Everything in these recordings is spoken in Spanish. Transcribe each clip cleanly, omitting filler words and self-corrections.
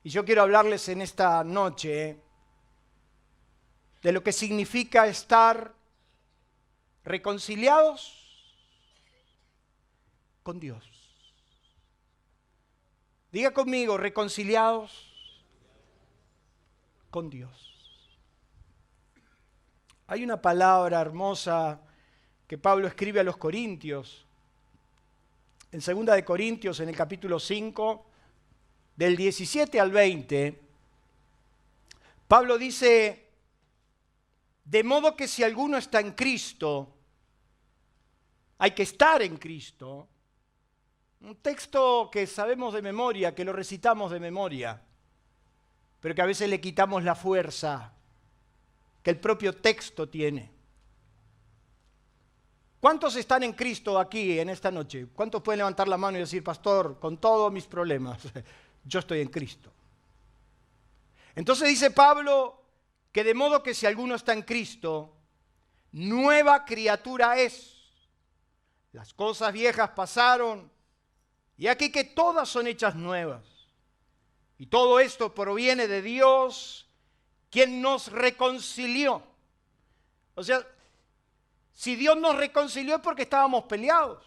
Y yo quiero hablarles en esta noche de lo que significa estar reconciliados con Dios. Diga conmigo, reconciliados con Dios. Hay una palabra hermosa que Pablo escribe a los Corintios. En 2 de Corintios, en el capítulo 5, del 17 al 20, Pablo dice, de modo que si alguno está en Cristo, hay que estar en Cristo. Un texto que sabemos de memoria, que lo recitamos de memoria, pero que a veces le quitamos la fuerza que el propio texto tiene. ¿Cuántos están en Cristo aquí en esta noche? ¿Cuántos pueden levantar la mano y decir, pastor, con todos mis problemas, yo estoy en Cristo? Entonces dice Pablo que de modo que si alguno está en Cristo, nueva criatura es. Las cosas viejas pasaron y aquí que todas son hechas nuevas. Y todo esto proviene de Dios, quien nos reconcilió. O sea, si Dios nos reconcilió es porque estábamos peleados.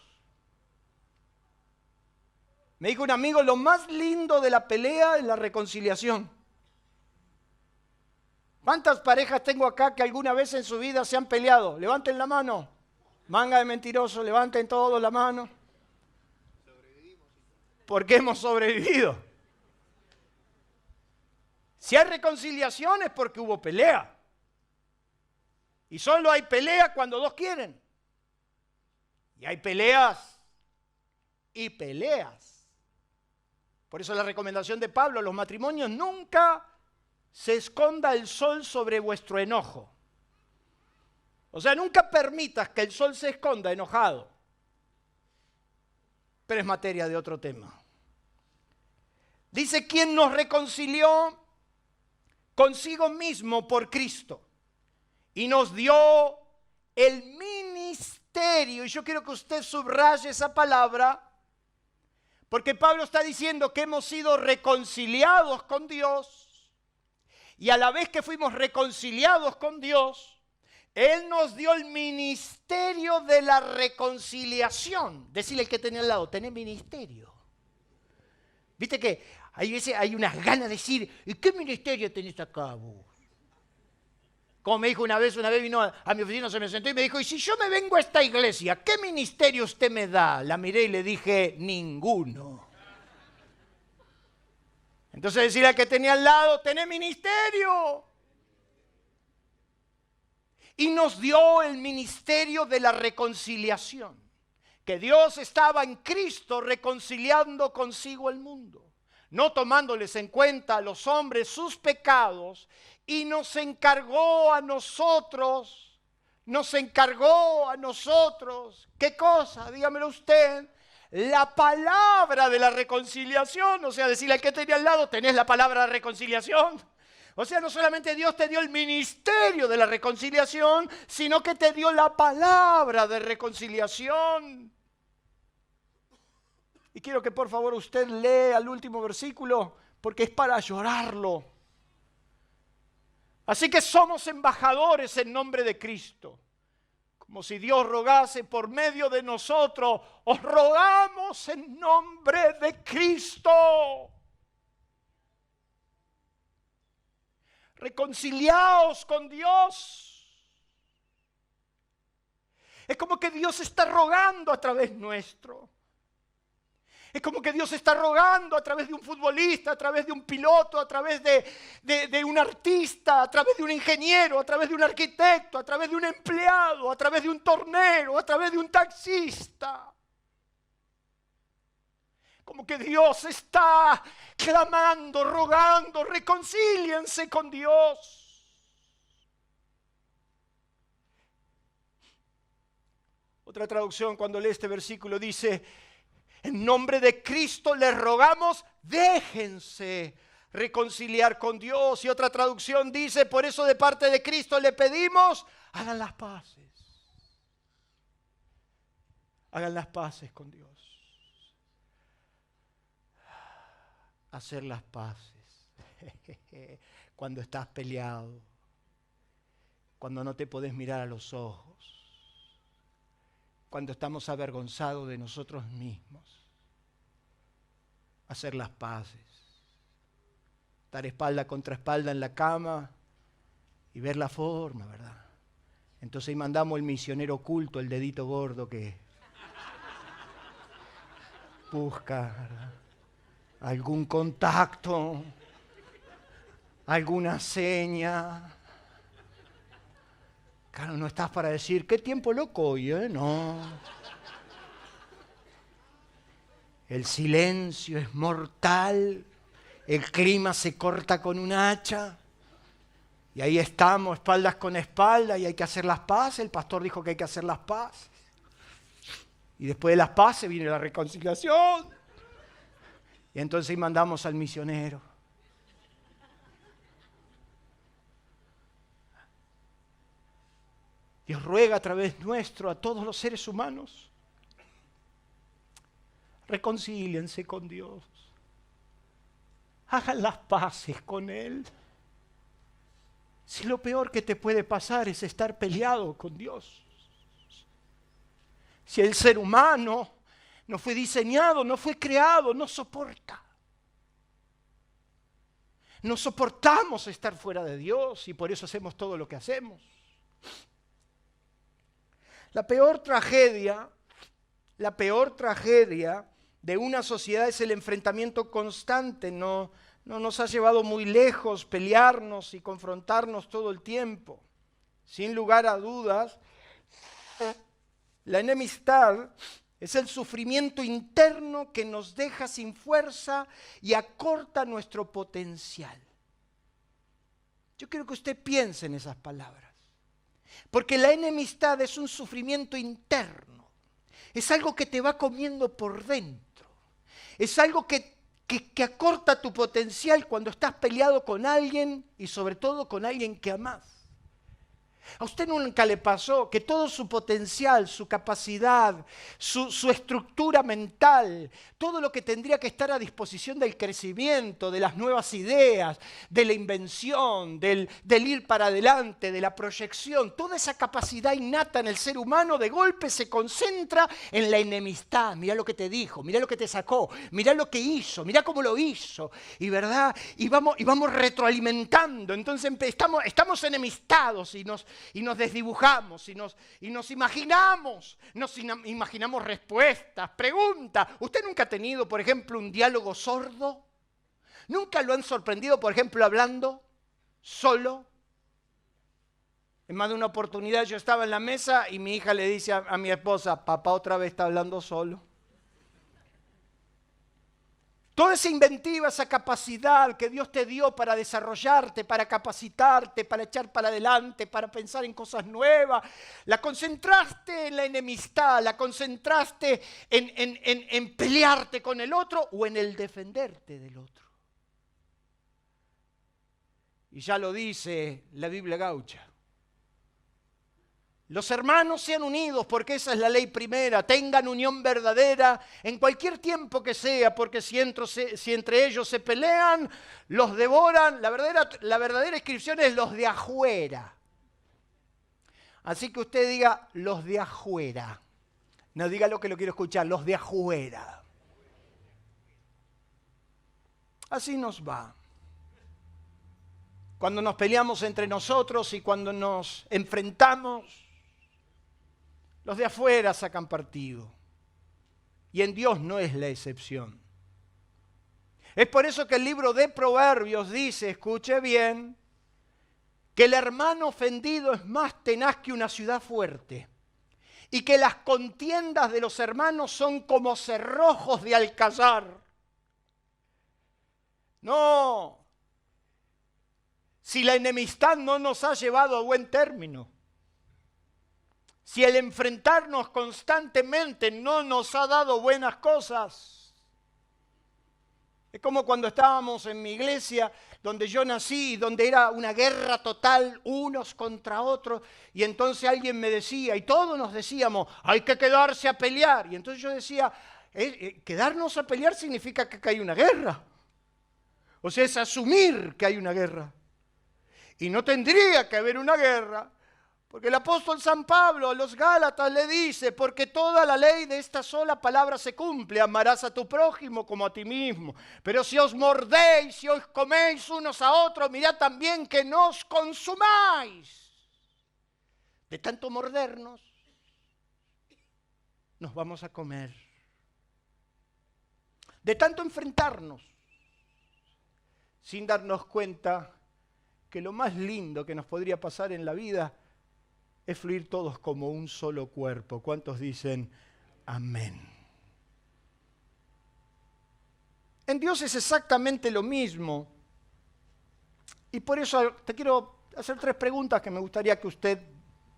Me dijo un amigo, lo más lindo de la pelea es la reconciliación. ¿Cuántas parejas tengo acá que alguna vez en su vida se han peleado? Levanten la mano. Manga de mentirosos, levanten todos la mano. Porque hemos sobrevivido. Si hay reconciliación es porque hubo pelea. Y solo hay pelea cuando dos quieren. Y hay peleas y peleas. Por eso la recomendación de Pablo, los matrimonios, nunca se esconda el sol sobre vuestro enojo. O sea, nunca permitas que el sol se esconda enojado. Pero es materia de otro tema. Dice, ¿quién nos reconcilió consigo mismo por Cristo? Y nos dio el ministerio. Y yo quiero que usted subraye esa palabra, porque Pablo está diciendo que hemos sido reconciliados con Dios. Y a la vez que fuimos reconciliados con Dios, Él nos dio el ministerio de la reconciliación. Decirle al que tenía al lado, tenés ministerio. Viste que hay veces hay unas ganas de decir, ¿y qué ministerio tenés acá vos? Como me dijo una vez vino a mi oficina, se me sentó y me dijo, ¿y si yo me vengo a esta iglesia, qué ministerio usted me da? La miré y le dije, ninguno. Entonces decirle al que tenía al lado, tenés ministerio. Y nos dio el ministerio de la reconciliación. Que Dios estaba en Cristo reconciliando consigo el mundo. No tomándoles en cuenta a los hombres sus pecados. Y nos encargó a nosotros. ¿Qué cosa? Dígamelo usted. La palabra de la reconciliación. O sea, decirle al que tenía al lado, tenés la palabra de reconciliación. O sea, no solamente Dios te dio el ministerio de la reconciliación, sino que te dio la palabra de reconciliación. Y quiero que por favor usted lea el último versículo, porque es para llorarlo. Así que somos embajadores en nombre de Cristo. Como si Dios rogase por medio de nosotros, os rogamos en nombre de Cristo. Reconciliaos con Dios. Es como que Dios está rogando a través nuestro. Es como que Dios está rogando a través de un futbolista, a través de un piloto, a través de un artista, a través de un ingeniero, a través de un arquitecto, a través de un empleado, a través de un tornero, a través de un taxista. Como que Dios está clamando, rogando, reconcíliense con Dios. Otra traducción cuando lee este versículo dice, en nombre de Cristo les rogamos, déjense reconciliar con Dios. Y otra traducción dice, por eso de parte de Cristo le pedimos, hagan las paces. Hagan las paces con Dios. Hacer las paces. Cuando estás peleado, cuando no te podés mirar a los ojos, cuando estamos avergonzados de nosotros mismos. Hacer las paces, estar espalda contra espalda en la cama y ver la forma, ¿verdad? Entonces ahí mandamos el misionero oculto, el dedito gordo que busca, ¿verdad?, algún contacto, alguna seña. Claro, no estás para decir, qué tiempo loco hoy, ¿eh? No. El silencio es mortal, el clima se corta con un hacha. Y ahí estamos, espaldas con espalda, y hay que hacer las paces. El pastor dijo que hay que hacer las paces. Y después de las paces viene la reconciliación. Y entonces ahí mandamos al misionero. Dios ruega a través nuestro a todos los seres humanos. Reconcíliense con Dios. Hagan las paces con Él. Si lo peor que te puede pasar es estar peleado con Dios. Si el ser humano no fue diseñado, no fue creado, no soporta. No soportamos estar fuera de Dios y por eso hacemos todo lo que hacemos. La peor tragedia de una sociedad es el enfrentamiento constante. No nos ha llevado muy lejos pelearnos y confrontarnos todo el tiempo. Sin lugar a dudas, la enemistad es el sufrimiento interno que nos deja sin fuerza y acorta nuestro potencial. Yo quiero que usted piense en esas palabras. Porque la enemistad es un sufrimiento interno. Es algo que te va comiendo por dentro. Es algo que acorta tu potencial cuando estás peleado con alguien y sobre todo con alguien que amás. ¿A usted nunca le pasó que todo su potencial, su capacidad, su estructura mental, todo lo que tendría que estar a disposición del crecimiento, de las nuevas ideas, de la invención, del ir para adelante, de la proyección, toda esa capacidad innata en el ser humano de golpe se concentra en la enemistad? Mirá lo que te dijo, mirá lo que te sacó, mirá lo que hizo, mirá cómo lo hizo, y verdad, y vamos retroalimentando. Entonces estamos enemistados y nos desdibujamos y nos imaginamos respuestas, preguntas. ¿Usted nunca ha tenido, por ejemplo, un diálogo sordo? ¿Nunca lo han sorprendido, por ejemplo, hablando solo? En más de una oportunidad yo estaba en la mesa y mi hija le dice a mi esposa, papá otra vez está hablando solo. Toda esa inventiva, esa capacidad que Dios te dio para desarrollarte, para capacitarte, para echar para adelante, para pensar en cosas nuevas, la concentraste en la enemistad, la concentraste en pelearte con el otro o en el defenderte del otro. Y ya lo dice la Biblia gaucha. Los hermanos sean unidos porque esa es la ley primera, tengan unión verdadera en cualquier tiempo que sea, porque si entre ellos se pelean, los devoran. La verdadera inscripción es los de afuera. Así que usted diga los de afuera, no diga lo que lo quiero escuchar, los de afuera. Así nos va. Cuando nos peleamos entre nosotros y cuando nos enfrentamos, los de afuera sacan partido. Y en Dios no es la excepción. Es por eso que el libro de Proverbios dice, escuche bien, que el hermano ofendido es más tenaz que una ciudad fuerte. Y que las contiendas de los hermanos son como cerrojos de alcázar. No. Si la enemistad no nos ha llevado a buen término, si el enfrentarnos constantemente no nos ha dado buenas cosas, es como cuando estábamos en mi iglesia, donde yo nací, donde era una guerra total, unos contra otros, y entonces alguien me decía, y todos nos decíamos, hay que quedarse a pelear. Y entonces yo decía, quedarnos a pelear significa que hay una guerra. O sea, es asumir que hay una guerra. Y no tendría que haber una guerra, porque el apóstol San Pablo a los Gálatas le dice, porque toda la ley de esta sola palabra se cumple, amarás a tu prójimo como a ti mismo. Pero si os mordéis, si os coméis unos a otros, mirad también que no os consumáis. De tanto mordernos, nos vamos a comer. De tanto enfrentarnos, sin darnos cuenta que lo más lindo que nos podría pasar en la vida es fluir todos como un solo cuerpo. ¿Cuántos dicen amén? En Dios es exactamente lo mismo. Y por eso te quiero hacer 3 preguntas que me gustaría que usted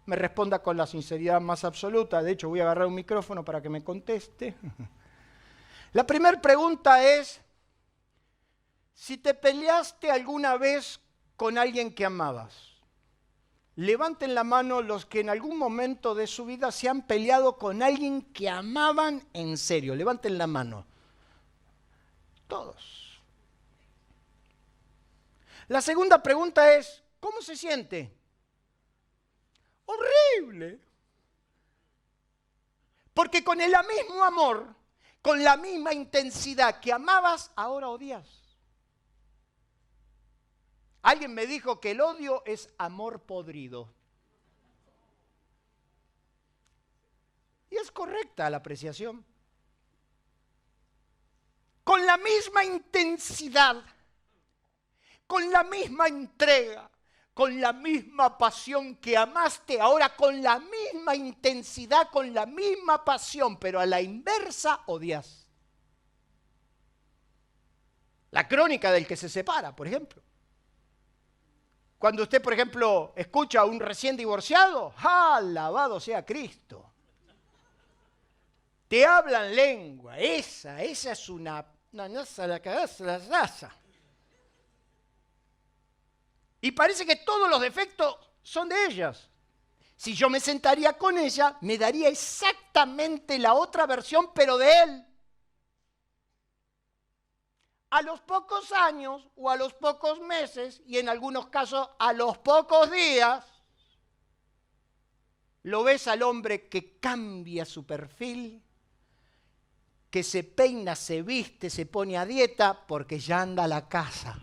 me responda con la sinceridad más absoluta. De hecho, voy a agarrar un micrófono para que me conteste. La primera pregunta es, si te peleaste alguna vez con alguien que amabas. Levanten la mano los que en algún momento de su vida se han peleado con alguien que amaban en serio. Levanten la mano. Todos. La segunda pregunta es, ¿cómo se siente? Horrible. Porque con el mismo amor, con la misma intensidad que amabas, ahora odias. Alguien me dijo que el odio es amor podrido. Y es correcta la apreciación. Con la misma intensidad, con la misma entrega, con la misma pasión que amaste, ahora con la misma intensidad, con la misma pasión, pero a la inversa odias. La crónica del que se separa, por ejemplo. Cuando usted, por ejemplo, escucha a un recién divorciado, alabado sea Cristo. Te hablan lengua, esa es una la cagaza, la raza. Y parece que todos los defectos son de ellas. Si yo me sentaría con ella, me daría exactamente la otra versión, pero de él. A los pocos años o a los pocos meses, y en algunos casos a los pocos días, lo ves al hombre que cambia su perfil, que se peina, se viste, se pone a dieta, porque ya anda a la casa.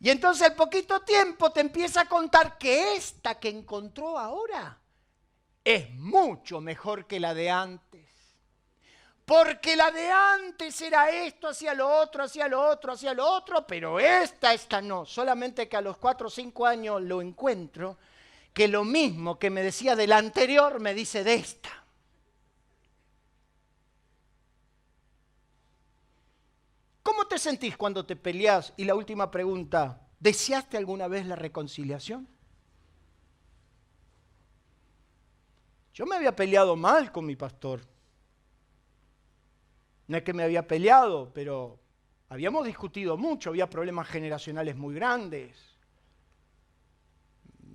Y entonces al poquito tiempo te empieza a contar que esta que encontró ahora es mucho mejor que la de antes. Porque la de antes era esto, hacia lo otro, hacia lo otro, hacia lo otro, pero esta no. Solamente que a los 4 o 5 años lo encuentro, que lo mismo que me decía de la anterior, me dice de esta. ¿Cómo te sentís cuando te peleás? Y la última pregunta, ¿deseaste alguna vez la reconciliación? Yo me había peleado mal con mi pastor. No es que me había peleado, pero habíamos discutido mucho, había problemas generacionales muy grandes.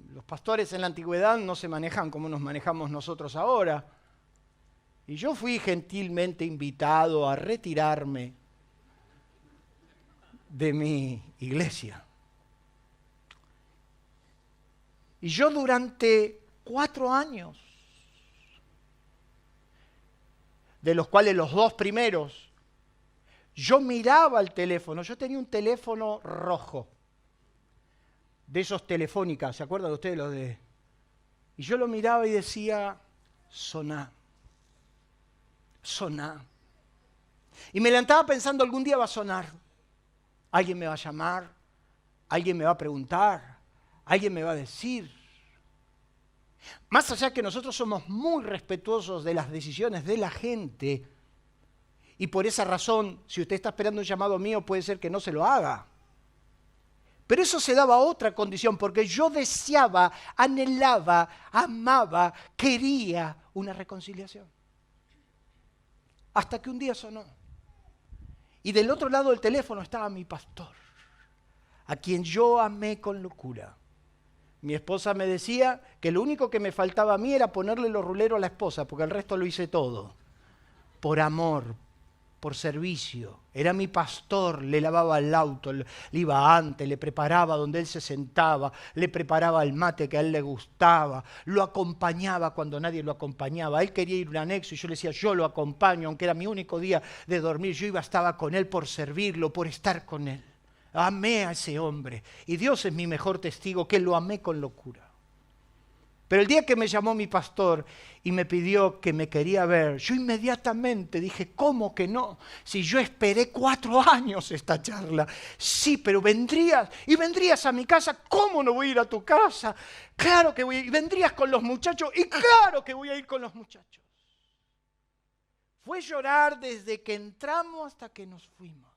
Los pastores en la antigüedad no se manejan como nos manejamos nosotros ahora. Y yo fui gentilmente invitado a retirarme de mi iglesia. Y yo durante 4 años, de los cuales los 2 primeros, yo miraba el teléfono. Yo tenía un teléfono rojo, de esos Telefónica, ¿se acuerdan de ustedes los de? Y yo lo miraba y decía, soná, soná. Y me levantaba pensando, algún día va a sonar. Alguien me va a llamar, alguien me va a preguntar, alguien me va a decir. Más allá que nosotros somos muy respetuosos de las decisiones de la gente, y por esa razón, si usted está esperando un llamado mío, puede ser que no se lo haga. Pero eso se daba a otra condición, porque yo deseaba, anhelaba, amaba, quería una reconciliación. Hasta que un día sonó. Y del otro lado del teléfono estaba mi pastor, a quien yo amé con locura. Mi esposa me decía que lo único que me faltaba a mí era ponerle los ruleros a la esposa, porque el resto lo hice todo. Por amor, por servicio. Era mi pastor, le lavaba el auto, le iba antes, le preparaba donde él se sentaba, le preparaba el mate que a él le gustaba, lo acompañaba cuando nadie lo acompañaba. Él quería ir a un anexo y yo le decía, yo lo acompaño, aunque era mi único día de dormir. Yo estaba con él por servirlo, por estar con él. Amé a ese hombre y Dios es mi mejor testigo que lo amé con locura. Pero el día que me llamó mi pastor y me pidió que me quería ver, yo inmediatamente dije, ¿cómo que no? Si yo esperé 4 años esta charla. Sí, pero vendrías a mi casa. ¿Cómo no voy a ir a tu casa? Claro que voy a ir. Y vendrías con los muchachos y claro que voy a ir con los muchachos. Fue llorar desde que entramos hasta que nos fuimos.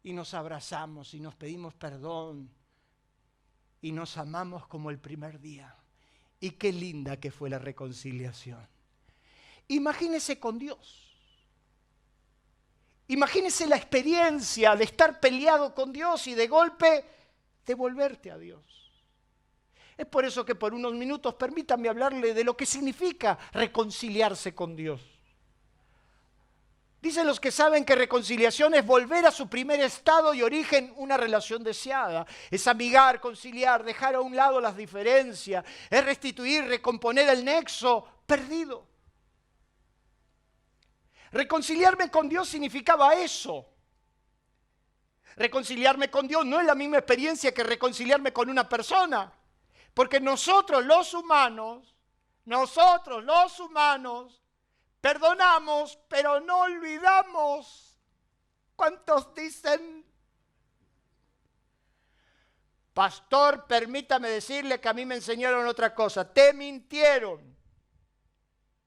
Y nos abrazamos y nos pedimos perdón. Y nos amamos como el primer día. Y qué linda que fue la reconciliación. Imagínese con Dios. Imagínese la experiencia de estar peleado con Dios y de golpe devolverte a Dios. Es por eso que por unos minutos permítanme hablarle de lo que significa reconciliarse con Dios. Dicen los que saben que reconciliación es volver a su primer estado y origen, una relación deseada. Es amigar, conciliar, dejar a un lado las diferencias. Es restituir, recomponer el nexo perdido. Reconciliarme con Dios significaba eso. Reconciliarme con Dios no es la misma experiencia que reconciliarme con una persona. Porque nosotros los humanos, perdonamos, pero no olvidamos. ¿Cuántos dicen? Pastor, permítame decirle que a mí me enseñaron otra cosa. Te mintieron.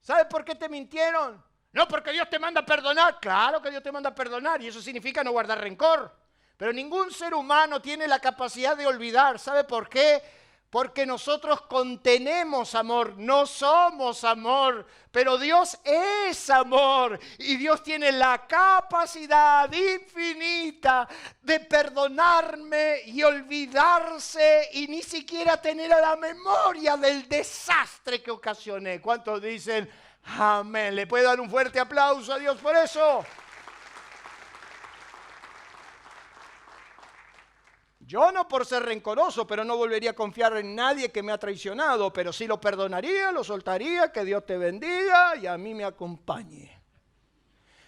¿Sabe por qué te mintieron? No, porque Dios te manda a perdonar. Claro que Dios te manda a perdonar y eso significa no guardar rencor. Pero ningún ser humano tiene la capacidad de olvidar. ¿Sabe por qué? Porque nosotros contenemos amor, no somos amor, pero Dios es amor y Dios tiene la capacidad infinita de perdonarme y olvidarse y ni siquiera tener a la memoria del desastre que ocasioné. ¿Cuántos dicen amén? ¿Le puede dar un fuerte aplauso a Dios por eso? Yo no por ser rencoroso, pero no volvería a confiar en nadie que me ha traicionado, pero sí lo perdonaría, lo soltaría, que Dios te bendiga y a mí me acompañe.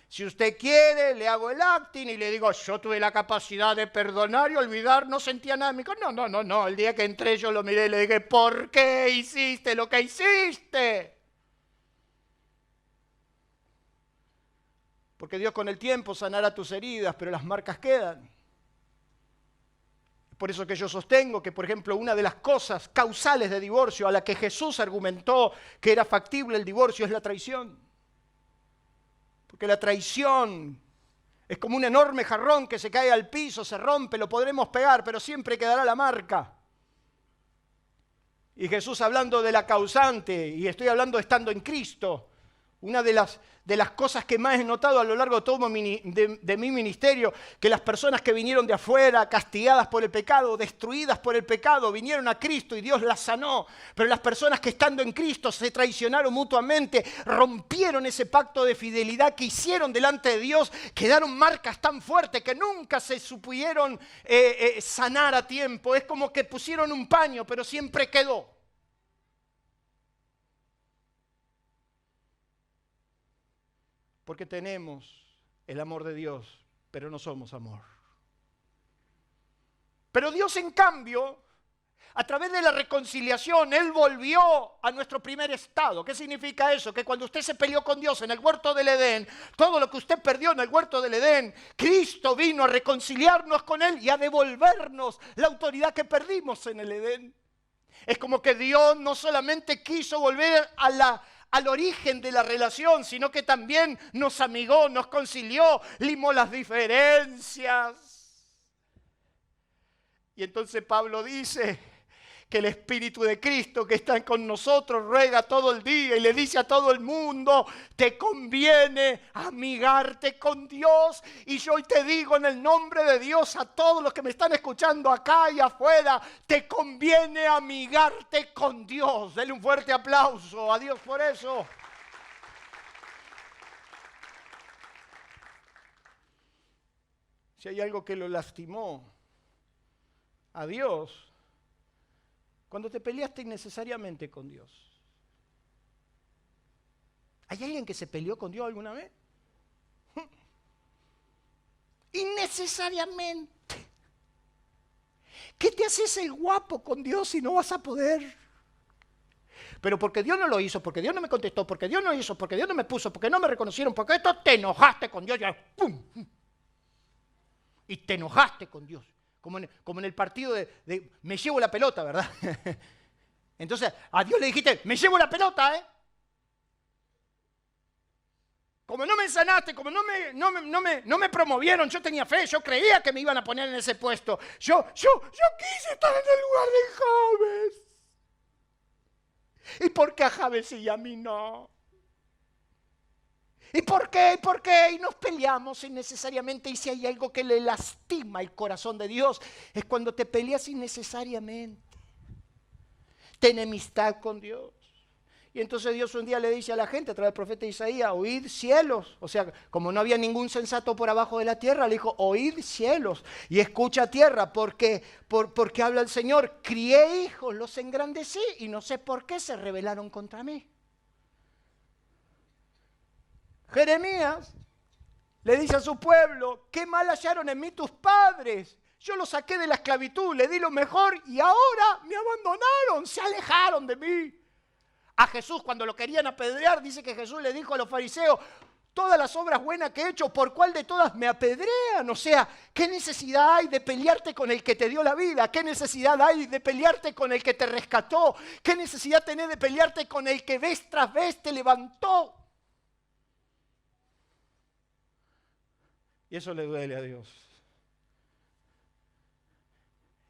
Si usted quiere, le hago el acting y le digo, yo tuve la capacidad de perdonar y olvidar, no sentía nada. Me dijo, no, el día que entré yo lo miré y le dije, ¿por qué hiciste lo que hiciste? Porque Dios con el tiempo sanará tus heridas, pero las marcas quedan. Por eso que yo sostengo que, por ejemplo, una de las cosas causales de divorcio a la que Jesús argumentó que era factible el divorcio es la traición. Porque la traición es como un enorme jarrón que se cae al piso, se rompe, lo podremos pegar, pero siempre quedará la marca. Y Jesús hablando de la causante, y estoy hablando estando en Cristo, una de las cosas que más he notado a lo largo de todo de mi ministerio, que las personas que vinieron de afuera, castigadas por el pecado, destruidas por el pecado, vinieron a Cristo y Dios las sanó. Pero las personas que estando en Cristo se traicionaron mutuamente, rompieron ese pacto de fidelidad que hicieron delante de Dios, quedaron marcas tan fuertes que nunca se supieron sanar a tiempo. Es como que pusieron un paño, pero siempre quedó. Porque tenemos el amor de Dios, pero no somos amor. Pero Dios, en cambio, a través de la reconciliación, Él volvió a nuestro primer estado. ¿Qué significa eso? Que cuando usted se peleó con Dios en el huerto del Edén, todo lo que usted perdió en el huerto del Edén, Cristo vino a reconciliarnos con Él y a devolvernos la autoridad que perdimos en el Edén. Es como que Dios no solamente quiso volver al origen de la relación, sino que también nos amigó, nos concilió, limó las diferencias. Y entonces Pablo dice que el Espíritu de Cristo que está con nosotros ruega todo el día y le dice a todo el mundo, te conviene amigarte con Dios. Y yo hoy te digo en el nombre de Dios a todos los que me están escuchando acá y afuera, te conviene amigarte con Dios. Denle un fuerte aplauso a Dios por eso. si hay algo que lo lastimó a Dios, cuando te peleaste innecesariamente con Dios. ¿Hay alguien que se peleó con Dios alguna vez? Innecesariamente. ¿Qué te haces el guapo con Dios si no vas a poder? Pero porque Dios no lo hizo, porque Dios no me contestó, porque Dios no hizo, porque Dios no me puso, porque no me reconocieron, porque esto te enojaste con Dios, ya, ¡pum! Y te enojaste con Dios, como en el partido de me llevo la pelota, ¿verdad? Entonces a Dios le dijiste, me llevo la pelota, ¿eh? Como no me sanaste, como no me promovieron, yo tenía fe, yo creía que me iban a poner en ese puesto. Yo quise estar en el lugar de Jabes. ¿Y por qué a Jabes y a mí no? ¿Y por qué? ¿Y por qué? Y nos peleamos innecesariamente. Y si hay algo que le lastima el corazón de Dios, es cuando te peleas innecesariamente. Ten enemistad con Dios. Y entonces Dios un día le dice a la gente a través del profeta Isaías, oíd cielos. O sea, como no había ningún sensato por abajo de la tierra, le dijo, oíd cielos y escucha tierra, porque habla el Señor, crié hijos, los engrandecí y no sé por qué se rebelaron contra mí. Jeremías le dice a su pueblo, qué mal hallaron en mí tus padres. Yo los saqué de la esclavitud, le di lo mejor y ahora me abandonaron, se alejaron de mí. A Jesús, cuando lo querían apedrear, dice que Jesús le dijo a los fariseos, todas las obras buenas que he hecho, ¿por cuál de todas me apedrean? O sea, ¿qué necesidad hay de pelearte con el que te dio la vida? ¿Qué necesidad hay de pelearte con el que te rescató? ¿Qué necesidad tenés de pelearte con el que vez tras vez te levantó? Y eso le duele a Dios.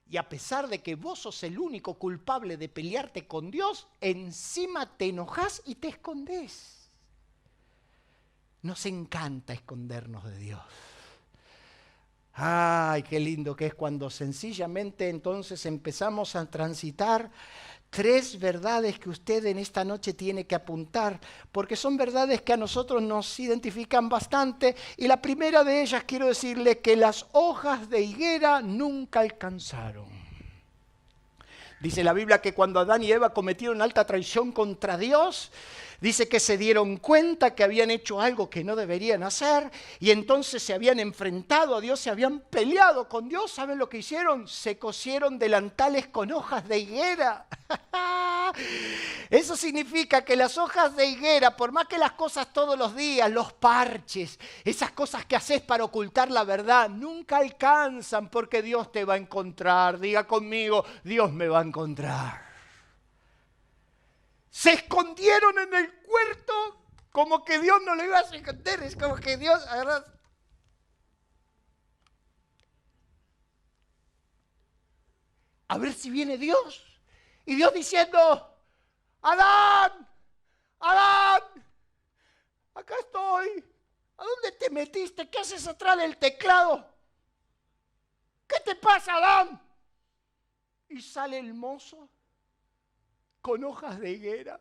Y a pesar de que vos sos el único culpable de pelearte con Dios, encima te enojás y te escondés. Nos encanta escondernos de Dios. Ay, qué lindo que es cuando sencillamente entonces empezamos a transitar 3 verdades que usted en esta noche tiene que apuntar, porque son verdades que a nosotros nos identifican bastante. Y la primera de ellas, quiero decirle que las hojas de higuera nunca alcanzaron. Dice la Biblia que cuando Adán y Eva cometieron alta traición contra Dios, dice que se dieron cuenta que habían hecho algo que no deberían hacer y entonces se habían enfrentado a Dios, se habían peleado con Dios. ¿Saben lo que hicieron? Se cosieron delantales con hojas de higuera. Eso significa que las hojas de higuera, por más que las cosas todos los días, los parches, esas cosas que haces para ocultar la verdad, nunca alcanzan porque Dios te va a encontrar. Diga conmigo, Dios me va a encontrar. Se escondieron en el huerto como que Dios no lo iba a esconder. Es como que Dios agarra. A ver si viene Dios. Y Dios diciendo, Adán, Adán, acá estoy. ¿A dónde te metiste? ¿Qué haces atrás del teclado? ¿Qué te pasa, Adán? Y sale el mozo con hojas de higuera,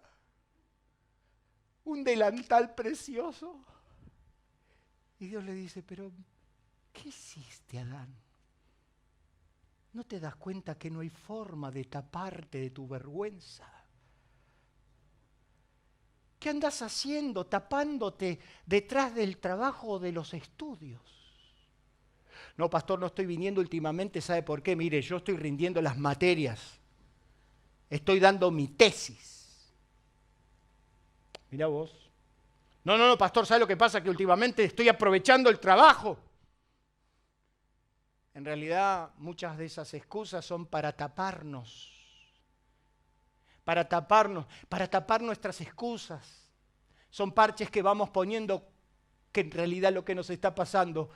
un delantal precioso. Y Dios le dice, pero ¿qué hiciste, Adán? ¿No te das cuenta que no hay forma de taparte de tu vergüenza? ¿Qué andas haciendo tapándote detrás del trabajo o de los estudios? No, pastor, no estoy viniendo últimamente, ¿sabe por qué? Mire, yo estoy rindiendo las materias. Estoy dando mi tesis. Mira vos. No, pastor, ¿sabe lo que pasa? Que últimamente estoy aprovechando el trabajo. En realidad, muchas de esas excusas son para taparnos. Para tapar nuestras excusas. Son parches que vamos poniendo que en realidad lo que nos está pasando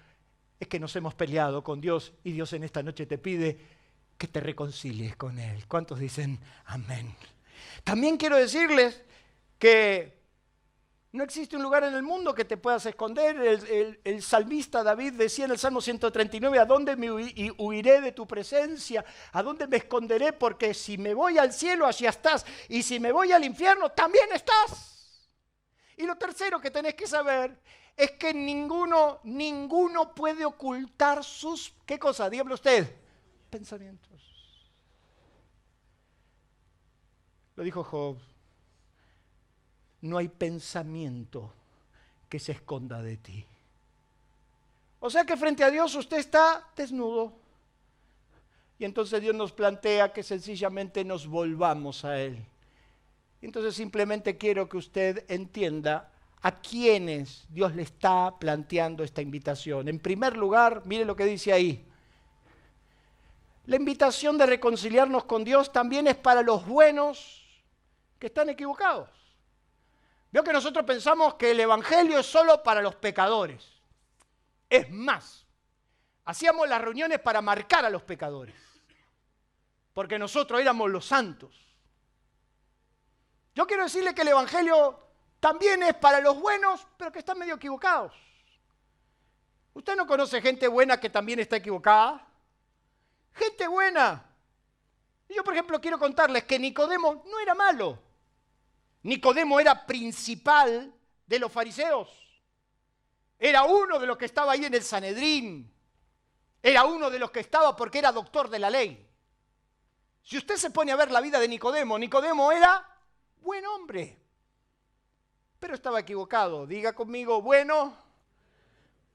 es que nos hemos peleado con Dios y Dios en esta noche te pide que te reconcilies con Él. ¿Cuántos dicen amén? También quiero decirles que no existe un lugar en el mundo que te puedas esconder. El salmista David decía en el Salmo 139, ¿a dónde me huiré de tu presencia? ¿A dónde me esconderé? Porque si me voy al cielo, allí estás. Y si me voy al infierno, también estás. Y lo tercero que tenés que saber es que ninguno puede ocultar sus, ¿qué cosa? Dígame usted, pensamientos. Lo dijo Job, no hay pensamiento que se esconda de ti. O sea que frente a Dios usted está desnudo. Y entonces Dios nos plantea que sencillamente nos volvamos a Él. Entonces simplemente quiero que usted entienda a quiénes Dios le está planteando esta invitación. En primer lugar, mire lo que dice ahí. La invitación de reconciliarnos con Dios también es para los buenos que están equivocados. Veo que nosotros pensamos que el Evangelio es solo para los pecadores. Es más, hacíamos las reuniones para marcar a los pecadores, porque nosotros éramos los santos. Yo quiero decirle que el Evangelio también es para los buenos, pero que están medio equivocados. ¿Usted no conoce gente buena que también está equivocada? Gente buena. Yo, por ejemplo, quiero contarles que Nicodemo no era malo. Nicodemo era principal de los fariseos. Era uno de los que estaba ahí en el Sanedrín. Era uno de los que estaba porque era doctor de la ley. Si usted se pone a ver la vida de Nicodemo, Nicodemo era buen hombre, pero estaba equivocado. Diga conmigo, bueno,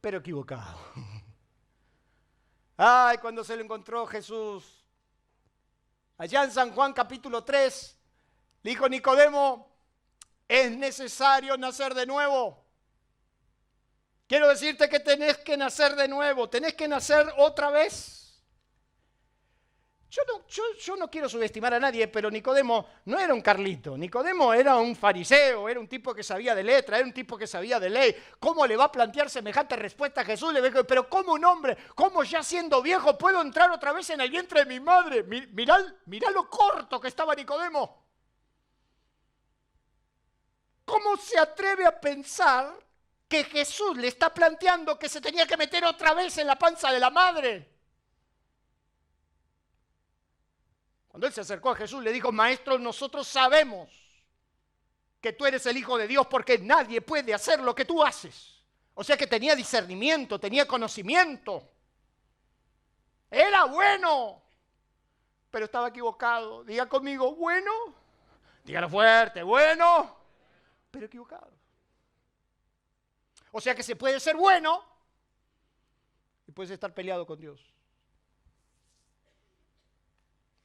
pero equivocado. Ay, cuando se lo encontró Jesús, allá en San Juan capítulo 3, le dijo Nicodemo, es necesario nacer de nuevo. Quiero decirte que tenés que nacer de nuevo, tenés que nacer otra vez. Yo no quiero subestimar a nadie, pero Nicodemo no era un Carlito. Nicodemo era un fariseo, era un tipo que sabía de letra, era un tipo que sabía de ley. ¿Cómo le va a plantear semejante respuesta a Jesús? Le dijo, pero ¿cómo un hombre, cómo ya siendo viejo puedo entrar otra vez en el vientre de mi madre? Mirá lo corto que estaba Nicodemo. ¿Cómo se atreve a pensar que Jesús le está planteando que se tenía que meter otra vez en la panza de la madre? Cuando él se acercó a Jesús le dijo, Maestro, nosotros sabemos que tú eres el Hijo de Dios porque nadie puede hacer lo que tú haces. O sea que tenía discernimiento, tenía conocimiento. Era bueno, pero estaba equivocado. Diga conmigo, bueno, dígalo fuerte, bueno, pero equivocado. O sea que se puede ser bueno y puedes estar peleado con Dios.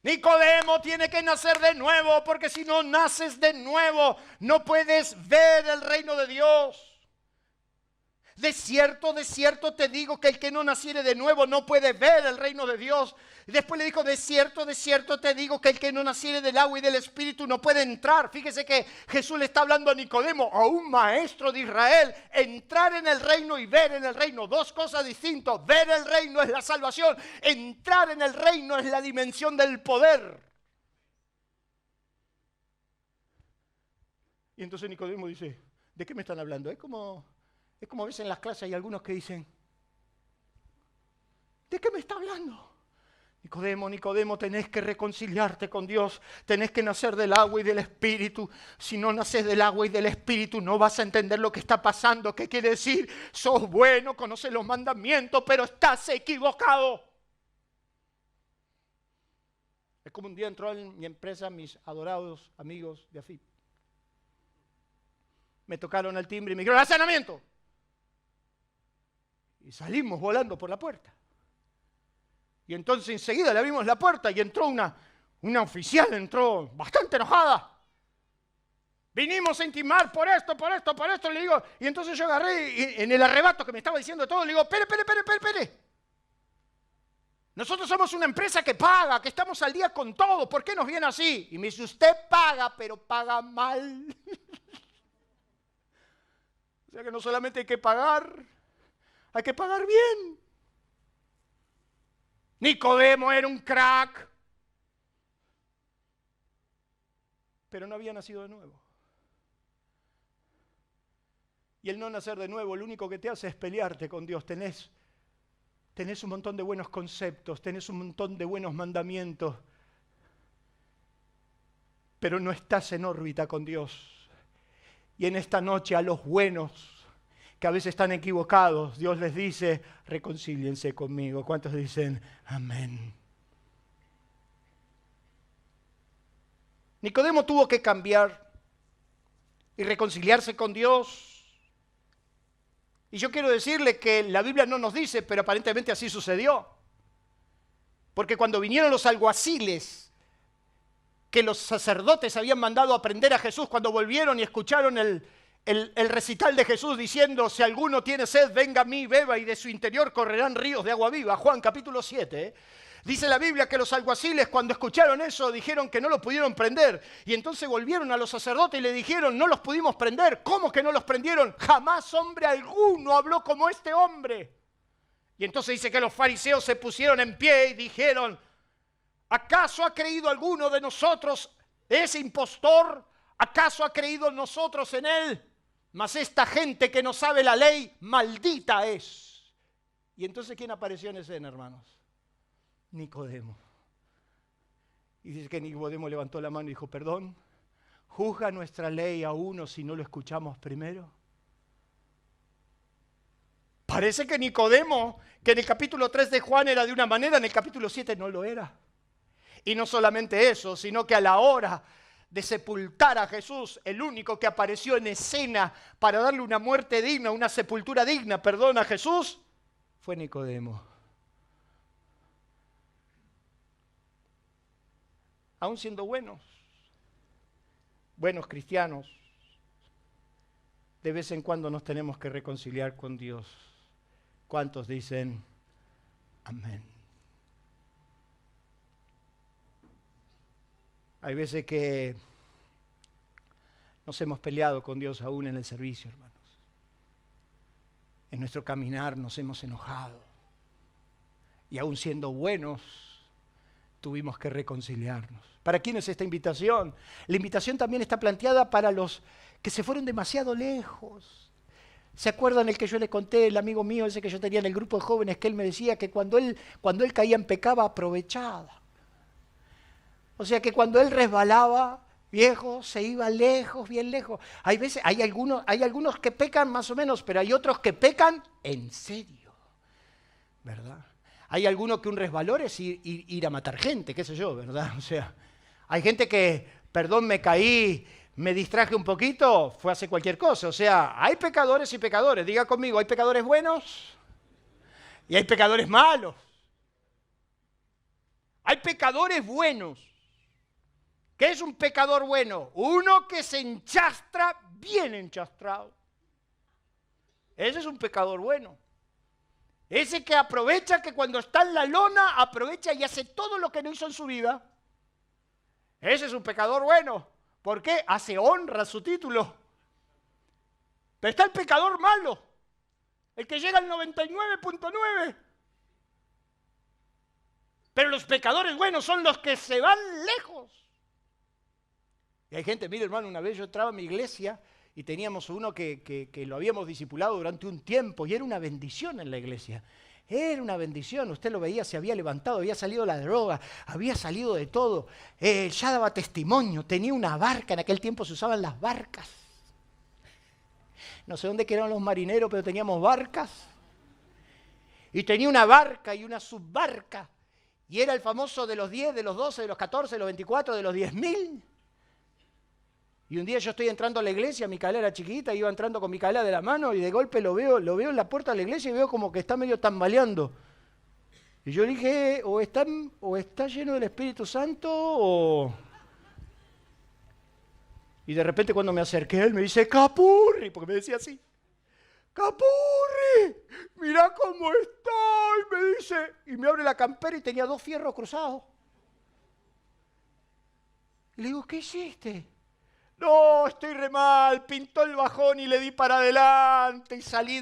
Nicodemo tiene que nacer de nuevo, porque si no naces de nuevo, no puedes ver el reino de Dios. De cierto te digo que el que no naciere de nuevo no puede ver el reino de Dios. Y después le dijo, de cierto te digo que el que no naciere del agua y del Espíritu no puede entrar. Fíjese que Jesús le está hablando a Nicodemo, a un maestro de Israel, entrar en el reino y ver en el reino. Dos cosas distintas. Ver el reino es la salvación. Entrar en el reino es la dimensión del poder. Y entonces Nicodemo dice, ¿de qué me están hablando? Es como ves en las clases hay algunos que dicen, ¿de qué me está hablando? Nicodemo, tenés que reconciliarte con Dios, tenés que nacer del agua y del Espíritu. Si no naces del agua y del Espíritu no vas a entender lo que está pasando. ¿Qué quiere decir? Sos bueno, conoces los mandamientos, pero estás equivocado. Es como un día entró en mi empresa mis adorados amigos de AFIP. Me tocaron el timbre y me dijeron, ¡allanamiento! Y salimos volando por la puerta. Y entonces enseguida le abrimos la puerta y entró una oficial, entró bastante enojada. Vinimos a intimar por esto, le digo. Y entonces yo agarré y en el arrebato que me estaba diciendo todo, le digo, espere. Nosotros somos una empresa que paga, que estamos al día con todo. ¿Por qué nos viene así? Y me dice, usted paga, pero paga mal. O sea que no solamente hay que pagar bien. Nicodemo era un crack, pero no había nacido de nuevo. Y el no nacer de nuevo, lo único que te hace es pelearte con Dios. Tenés un montón de buenos conceptos, tenés un montón de buenos mandamientos, pero no estás en órbita con Dios. Y en esta noche a los buenos, que a veces están equivocados, Dios les dice, reconcíliense conmigo. ¿Cuántos dicen amén? Nicodemo tuvo que cambiar y reconciliarse con Dios. Y yo quiero decirle que la Biblia no nos dice, pero aparentemente así sucedió. Porque cuando vinieron los alguaciles, que los sacerdotes habían mandado a prender a Jesús, cuando volvieron y escucharon el recital de Jesús diciendo, si alguno tiene sed, venga a mí, beba, y de su interior correrán ríos de agua viva. Juan capítulo 7. Dice la Biblia que los alguaciles cuando escucharon eso dijeron que no lo pudieron prender. Y entonces volvieron a los sacerdotes y le dijeron, no los pudimos prender. ¿Cómo que no los prendieron? Jamás hombre alguno habló como este hombre. Y entonces dice que los fariseos se pusieron en pie y dijeron, ¿acaso ha creído alguno de nosotros ese impostor? ¿Acaso ha creído nosotros en él? Mas esta gente que no sabe la ley, maldita es. Y entonces, ¿quién apareció en escena, hermanos? Nicodemo. Y dice que Nicodemo levantó la mano y dijo, perdón, ¿juzga nuestra ley a uno si no lo escuchamos primero? Parece que Nicodemo, que en el capítulo 3 de Juan era de una manera, en el capítulo 7 no lo era. Y no solamente eso, sino que a la hora de sepultar a Jesús, el único que apareció en escena para darle una muerte digna, una sepultura digna, perdón, a Jesús, fue Nicodemo. Aún siendo buenos cristianos, de vez en cuando nos tenemos que reconciliar con Dios. ¿Cuántos dicen amén? Hay veces que nos hemos peleado con Dios aún en el servicio, hermanos. En nuestro caminar nos hemos enojado. Y aún siendo buenos, tuvimos que reconciliarnos. ¿Para quién es esta invitación? La invitación también está planteada para los que se fueron demasiado lejos. ¿Se acuerdan el que yo le conté, el amigo mío ese que yo tenía en el grupo de jóvenes, que él me decía que cuando él caía en pecado aprovechaba? O sea que cuando él resbalaba, viejo, se iba lejos, bien lejos. Hay algunos que pecan más o menos, pero hay otros que pecan en serio, ¿verdad? Hay algunos que un resbalón es ir a matar gente, qué sé yo, ¿verdad? O sea, hay gente que, perdón, me caí, me distraje un poquito, fue a hacer cualquier cosa. O sea, hay pecadores y pecadores. Diga conmigo, hay pecadores buenos y hay pecadores malos. Hay pecadores buenos. ¿Qué es un pecador bueno? Uno que se enchastra bien enchastrado. Ese es un pecador bueno. Ese que aprovecha, que cuando está en la lona, aprovecha y hace todo lo que no hizo en su vida. Ese es un pecador bueno. ¿Por qué? Hace honra a su título. Pero está el pecador malo. El que llega al 99.9. Pero los pecadores buenos son los que se van lejos. Y hay gente, mire hermano, una vez yo entraba a mi iglesia y teníamos uno que lo habíamos discipulado durante un tiempo y era una bendición en la iglesia. Era una bendición, usted lo veía, se había levantado, había salido la droga, había salido de todo. Ya daba testimonio, tenía una barca, en aquel tiempo se usaban las barcas. No sé dónde quedaron los marineros, pero teníamos barcas. Y tenía una barca y una subbarca. Y era el famoso de los 10, de los 12, de los 14, de los 24, de los 10.000. Y un día yo estoy entrando a la iglesia, Micaela era chiquita, iba entrando con Micaela de la mano y de golpe lo veo en la puerta de la iglesia y veo como que está medio tambaleando. Y yo dije, o está lleno del Espíritu Santo Y de repente cuando me acerqué, él me dice, Capurri, porque me decía así, Capurri, mirá cómo estoy, me dice. Y me abre la campera y tenía 2 fierros cruzados. Y le digo, ¿qué hiciste? No, estoy re mal, pintó el bajón y le di para adelante y salí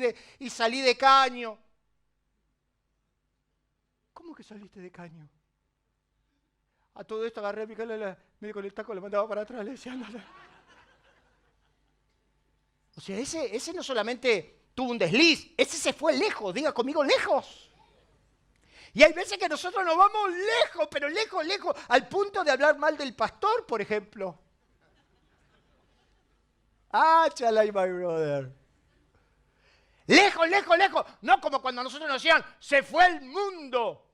de caño. ¿Cómo que saliste de caño? A todo esto agarré a Micaela, me con el taco, le mandaba para atrás, le decía, no. O sea, ese no solamente tuvo un desliz, ese se fue lejos, diga conmigo, lejos. Y hay veces que nosotros nos vamos lejos, pero lejos, al punto de hablar mal del pastor, por ejemplo. Ah, chalai, my brother. Lejos, lejos, lejos. No como cuando nosotros nos decían, se fue el mundo.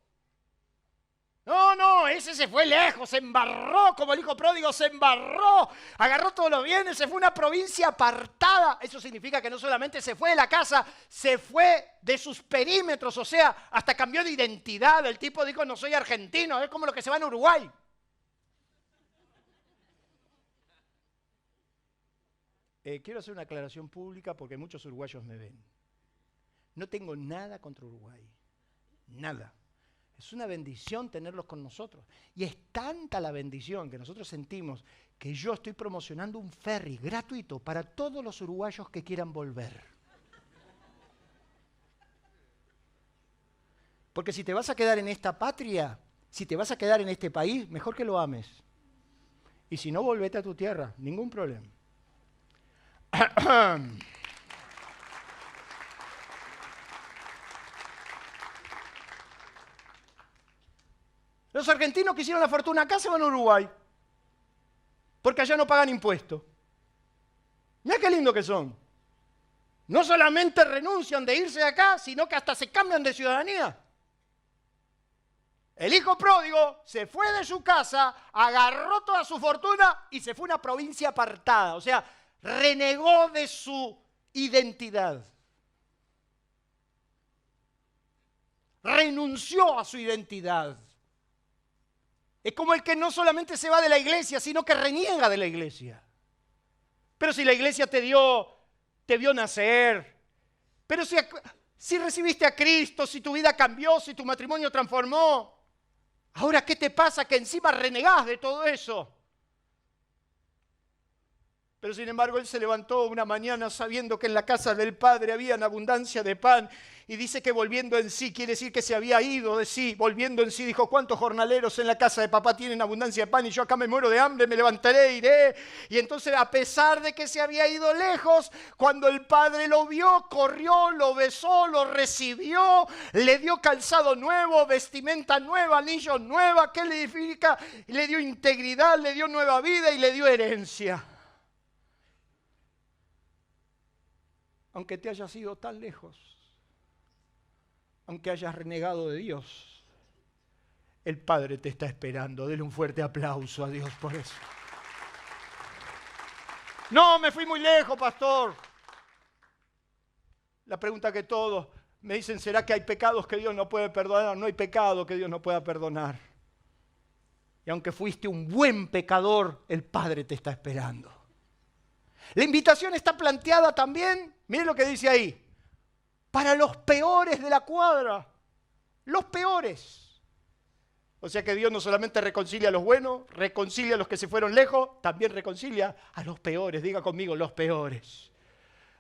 No, no, ese se fue lejos, se embarró, como el hijo pródigo, se embarró, agarró todos los bienes, se fue a una provincia apartada. Eso significa que no solamente se fue de la casa, se fue de sus perímetros, o sea, hasta cambió de identidad. El tipo dijo, no soy argentino, es como los que se van a Uruguay. Quiero hacer una aclaración pública porque muchos uruguayos me ven. No tengo nada contra Uruguay, nada. Es una bendición tenerlos con nosotros. Y es tanta la bendición que nosotros sentimos que yo estoy promocionando un ferry gratuito para todos los uruguayos que quieran volver. Porque si te vas a quedar en esta patria, si te vas a quedar en este país, mejor que lo ames. Y si no, volvete a tu tierra, ningún problema. Los argentinos que hicieron la fortuna acá se van a Uruguay, porque allá no pagan impuestos. Mirá qué lindo que son. No solamente renuncian de irse de acá, sino que hasta se cambian de ciudadanía. El hijo pródigo se fue de su casa, agarró toda su fortuna y se fue a una provincia apartada. O sea, renegó de su identidad. Renunció a su identidad. Es como el que no solamente se va de la iglesia, sino que reniega de la iglesia. Pero si la iglesia te vio nacer, pero si recibiste a Cristo, si tu vida cambió, si tu matrimonio transformó, ahora ¿qué te pasa que encima renegás de todo eso? Pero sin embargo él se levantó una mañana sabiendo que en la casa del Padre había abundancia de pan y dice que volviendo en sí, quiere decir que se había ido de sí, volviendo en sí dijo, ¿cuántos jornaleros en la casa de papá tienen abundancia de pan y yo acá me muero de hambre, me levantaré, iré? Y entonces a pesar de que se había ido lejos, cuando el Padre lo vio, corrió, lo besó, lo recibió, le dio calzado nuevo, vestimenta nueva, anillos nueva, ¿qué le significa? Le dio integridad, le dio nueva vida y le dio herencia. Aunque te hayas ido tan lejos, aunque hayas renegado de Dios, el Padre te está esperando. Dele un fuerte aplauso a Dios por eso. No, me fui muy lejos, pastor. La pregunta que todos me dicen, ¿será que hay pecados que Dios no puede perdonar? No hay pecado que Dios no pueda perdonar. Y aunque fuiste un buen pecador, el Padre te está esperando. La invitación está planteada también, miren lo que dice ahí, para los peores de la cuadra, los peores. O sea que Dios no solamente reconcilia a los buenos, reconcilia a los que se fueron lejos, también reconcilia a los peores. Diga conmigo, los peores.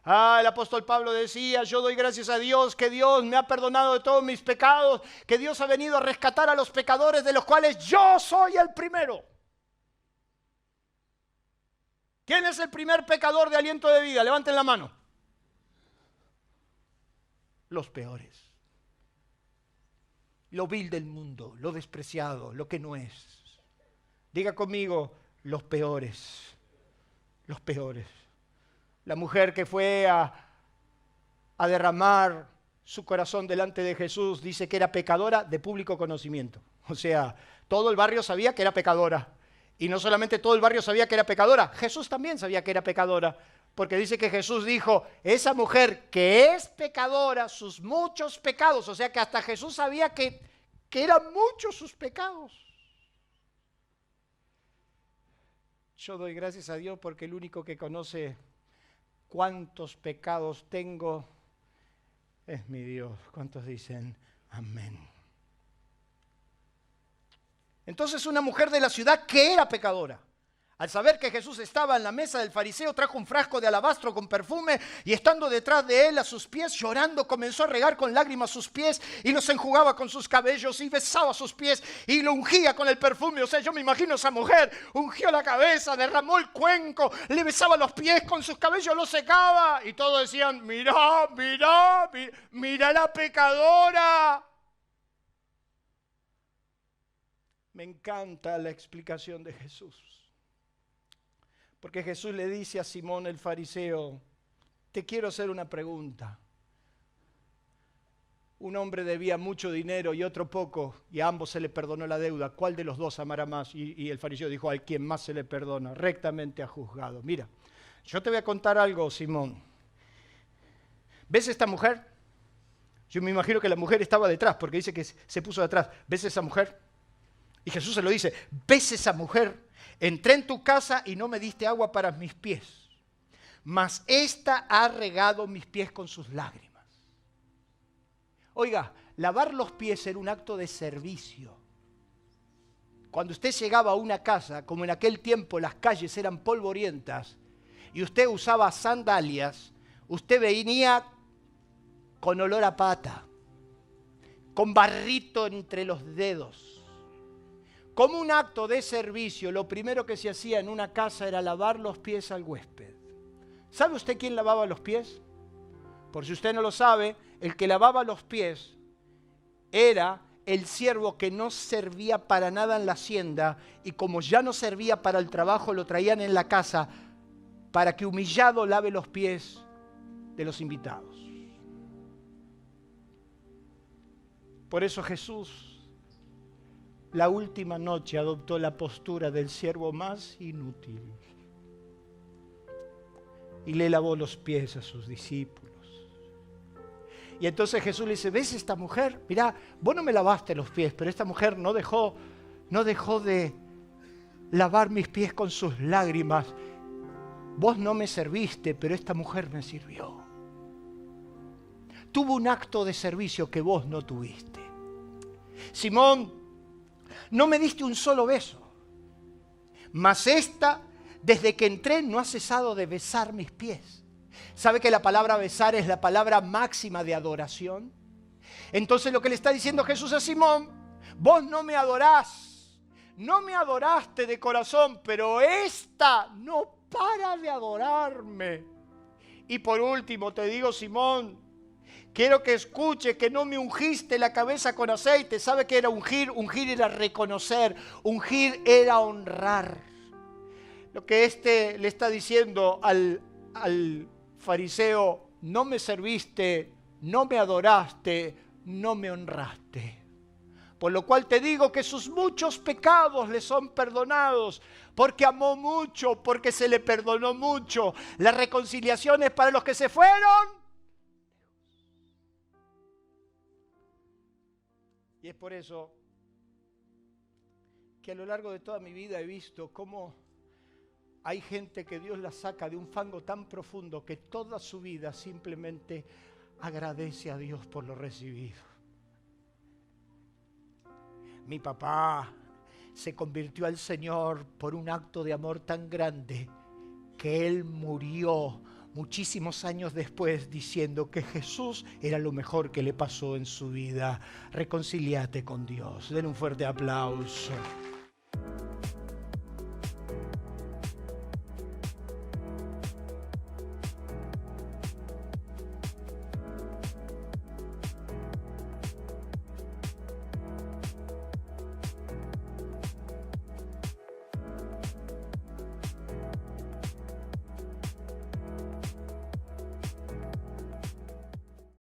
El apóstol Pablo decía, yo doy gracias a Dios que Dios me ha perdonado de todos mis pecados, que Dios ha venido a rescatar a los pecadores de los cuales yo soy el primero. ¿Quién es el primer pecador de aliento de vida? Levanten la mano. Los peores. Lo vil del mundo, lo despreciado, lo que no es. Diga conmigo, los peores. Los peores. La mujer que fue a derramar su corazón delante de Jesús dice que era pecadora de público conocimiento. O sea, todo el barrio sabía que era pecadora. Y no solamente todo el barrio sabía que era pecadora, Jesús también sabía que era pecadora, porque dice que Jesús dijo, esa mujer que es pecadora, sus muchos pecados, o sea que hasta Jesús sabía que eran muchos sus pecados. Yo doy gracias a Dios porque el único que conoce cuántos pecados tengo es mi Dios. ¿Cuántos dicen amén? Entonces una mujer de la ciudad que era pecadora, al saber que Jesús estaba en la mesa del fariseo, trajo un frasco de alabastro con perfume y estando detrás de él a sus pies, llorando, comenzó a regar con lágrimas sus pies y los enjugaba con sus cabellos y besaba sus pies y lo ungía con el perfume. O sea, yo me imagino a esa mujer, ungió la cabeza, derramó el cuenco, le besaba los pies con sus cabellos, los secaba y todos decían, mirá, mirá, mirá la pecadora. Me encanta la explicación de Jesús. Porque Jesús le dice a Simón el fariseo, te quiero hacer una pregunta. Un hombre debía mucho dinero y otro poco, y a ambos se le perdonó la deuda. ¿Cuál de los dos amará más? Y el fariseo dijo, al quien más se le perdona, rectamente ha juzgado. Mira, yo te voy a contar algo, Simón. ¿Ves esta mujer? Yo me imagino que la mujer estaba detrás, porque dice que se puso detrás. ¿Ves esa mujer? Y Jesús se lo dice, ¿ves esa mujer? Entré en tu casa y no me diste agua para mis pies, mas esta ha regado mis pies con sus lágrimas. Oiga, lavar los pies era un acto de servicio. Cuando usted llegaba a una casa, como en aquel tiempo las calles eran polvorientas y usted usaba sandalias, usted venía con olor a pata, con barrito entre los dedos. Como un acto de servicio, lo primero que se hacía en una casa era lavar los pies al huésped. ¿Sabe usted quién lavaba los pies? Por si usted no lo sabe, el que lavaba los pies era el siervo que no servía para nada en la hacienda y como ya no servía para el trabajo, lo traían en la casa para que humillado lave los pies de los invitados. Por eso Jesús, la última noche, adoptó la postura del siervo más inútil y le lavó los pies a sus discípulos. Y entonces Jesús le dice, ¿ves esta mujer? Mirá, vos no me lavaste los pies, pero esta mujer no dejó de lavar mis pies con sus lágrimas. Vos no me serviste, pero esta mujer me sirvió. Tuvo un acto de servicio que vos no tuviste. Simón, no me diste un solo beso, mas esta, desde que entré, no ha cesado de besar mis pies. ¿Sabe que la palabra besar es la palabra máxima de adoración? Entonces lo que le está diciendo Jesús a Simón, vos no me adorás, no me adoraste de corazón, pero esta no para de adorarme. Y por último te digo, Simón, quiero que escuches que no me ungiste la cabeza con aceite. ¿Sabe qué era ungir? Ungir era reconocer, ungir era honrar. Lo que le está diciendo al fariseo, no me serviste, no me adoraste, no me honraste. Por lo cual te digo que sus muchos pecados le son perdonados, porque amó mucho, porque se le perdonó mucho. La reconciliación es para los que se fueron. Y es por eso que a lo largo de toda mi vida he visto cómo hay gente que Dios la saca de un fango tan profundo que toda su vida simplemente agradece a Dios por lo recibido. Mi papá se convirtió al Señor por un acto de amor tan grande que Él murió muchísimos años después diciendo que Jesús era lo mejor que le pasó en su vida. Reconcíliate con Dios. Den un fuerte aplauso.